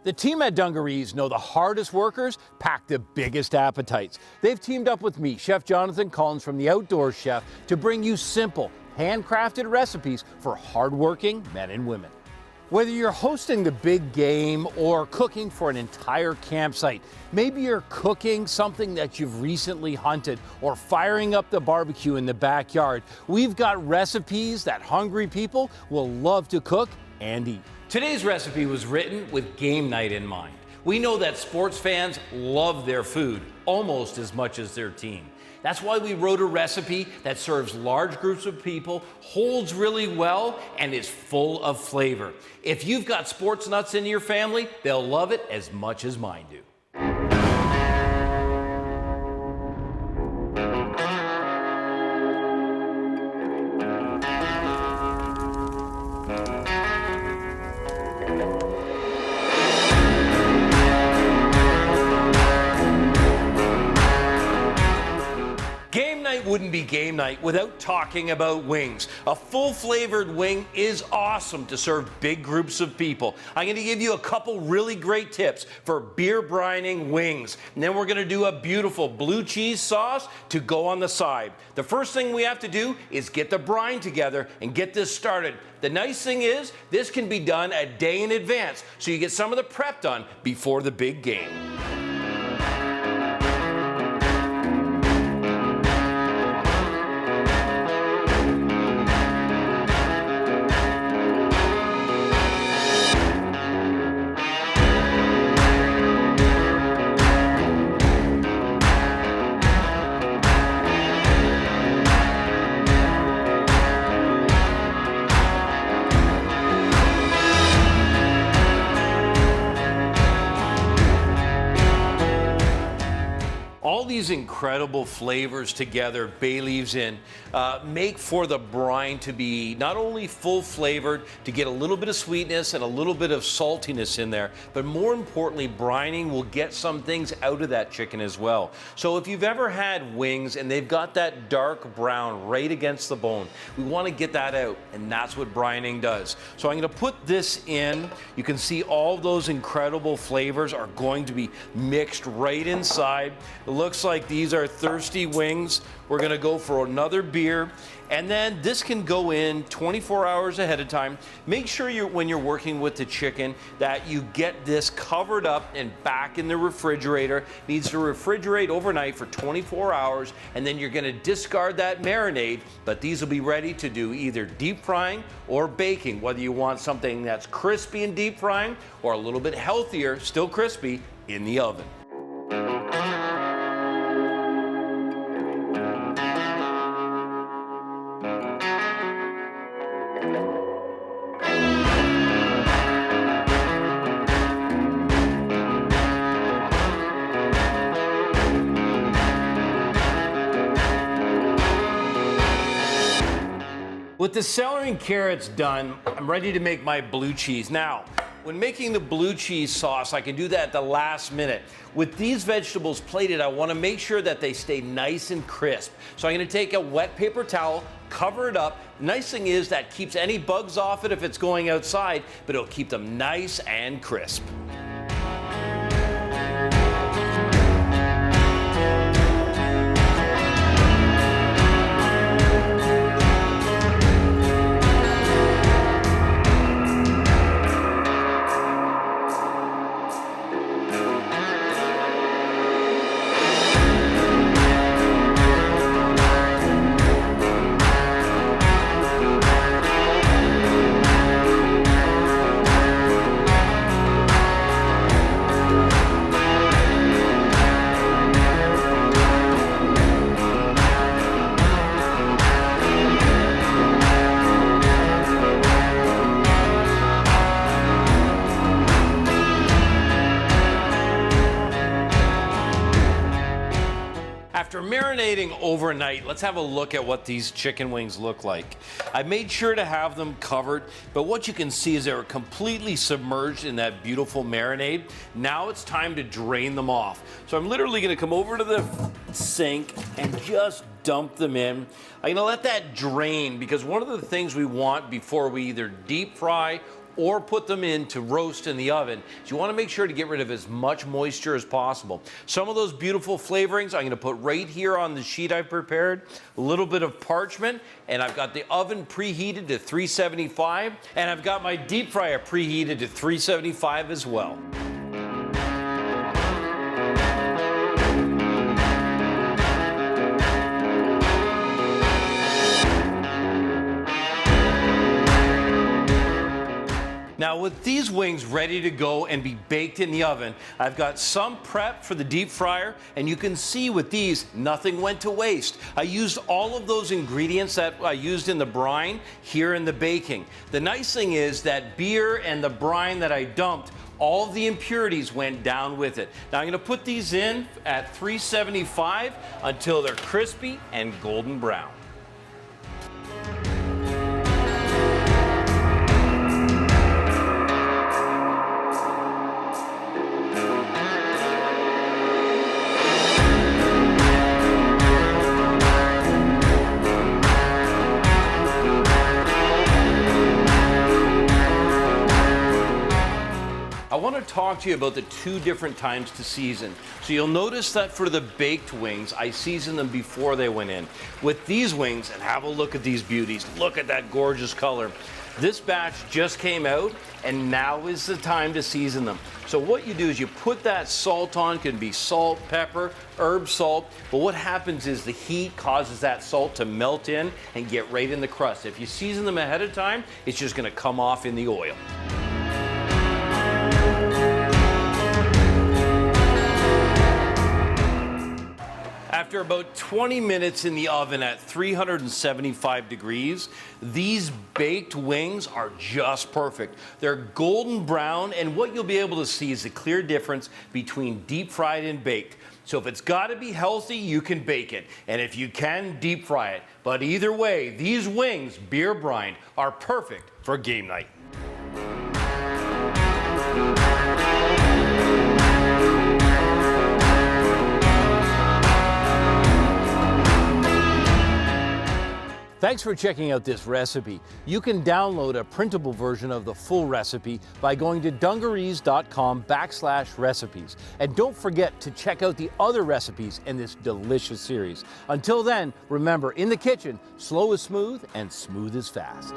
The team at Dungarees know the hardest workers pack the biggest appetites. They've teamed up with me, Chef Jonathan Collins from The Outdoors Chef, to bring you simple, handcrafted recipes for hardworking men and women. Whether you're hosting the big game or cooking for an entire campsite, maybe you're cooking something that you've recently hunted or firing up the barbecue in the backyard, we've got recipes that hungry people will love to cook and eat. Today's recipe was written with game night in mind. We know that sports fans love their food almost as much as their team. That's why we wrote a recipe that serves large groups of people, holds really well, and is full of flavor. If you've got sports nuts in your family, they'll love it as much as mine do. Wouldn't be game night without talking about wings. A full flavored wing is awesome to serve big groups of people. I'm going to give you a couple really great tips for beer brining wings. And then we're going to do a beautiful blue cheese sauce to go on the side. The first thing we have to do is get the brine together and get this started. The nice thing is this can be done a day in advance, so you get some of the prep done before the big game. All these incredible flavors together, bay leaves in, make for the brine to be not only full flavored, to get a little bit of sweetness and a little bit of saltiness in there, but more importantly, brining will get some things out of that chicken as well. So if you've ever had wings and they've got that dark brown right against the bone, we want to get that out, and that's what brining does. So I'm going to put this in. You can see all those incredible flavors are going to be mixed right inside. It looks like these are thirsty wings. We're gonna go for another beer, and then this can go in 24 hours ahead of time. Make sure when you're working with the chicken that you get this covered up and back in the refrigerator. It needs to refrigerate overnight for 24 hours, and then you're gonna discard that marinade, but these will be ready to do either deep frying or baking, whether you want something that's crispy in deep frying or a little bit healthier, still crispy, in the oven. With the celery and carrots done, I'm ready to make my blue cheese. Now, when making the blue cheese sauce, I can do that at the last minute. With these vegetables plated, I want to make sure that they stay nice and crisp. So I'm going to take a wet paper towel, cover it up. The nice thing is that keeps any bugs off it if it's going outside, but it'll keep them nice and crisp. After marinating overnight, let's have a look at what these chicken wings look like. I made sure to have them covered, but what you can see is they were completely submerged in that beautiful marinade. Now it's time to drain them off. So I'm literally gonna come over to the sink and just dump them in. I'm gonna let that drain, because one of the things we want before we either deep fry or put them in to roast in the oven, is you want to make sure to get rid of as much moisture as possible. Some of those beautiful flavorings I'm going to put right here on the sheet I've prepared. A little bit of parchment, and I've got the oven preheated to 375, and I've got my deep fryer preheated to 375 as well. Now with these wings ready to go and be baked in the oven, I've got some prep for the deep fryer, and you can see with these, nothing went to waste. I used all of those ingredients that I used in the brine here in the baking. The nice thing is that beer and the brine that I dumped, all of the impurities went down with it. Now I'm going to put these in at 375 until they're crispy and golden brown. I want to talk to you about the two different times to season. So you'll notice that for the baked wings, I seasoned them before they went in. With these wings, and have a look at these beauties, look at that gorgeous color. This batch just came out, and now is the time to season them. So what you do is you put that salt on, can be salt, pepper, herb salt, but what happens is the heat causes that salt to melt in and get right in the crust. If you season them ahead of time, it's just going to come off in the oil. After about 20 minutes in the oven at 375 degrees, these baked wings are just perfect. They're golden brown, and what you'll be able to see is a clear difference between deep fried and baked. So if it's got to be healthy, you can bake it. And if you can, deep fry it. But either way, these wings, beer brine, are perfect for game night. Thanks for checking out this recipe. You can download a printable version of the full recipe by going to dungarees.com/recipes. And don't forget to check out the other recipes in this delicious series. Until then, remember, in the kitchen, slow is smooth and smooth is fast.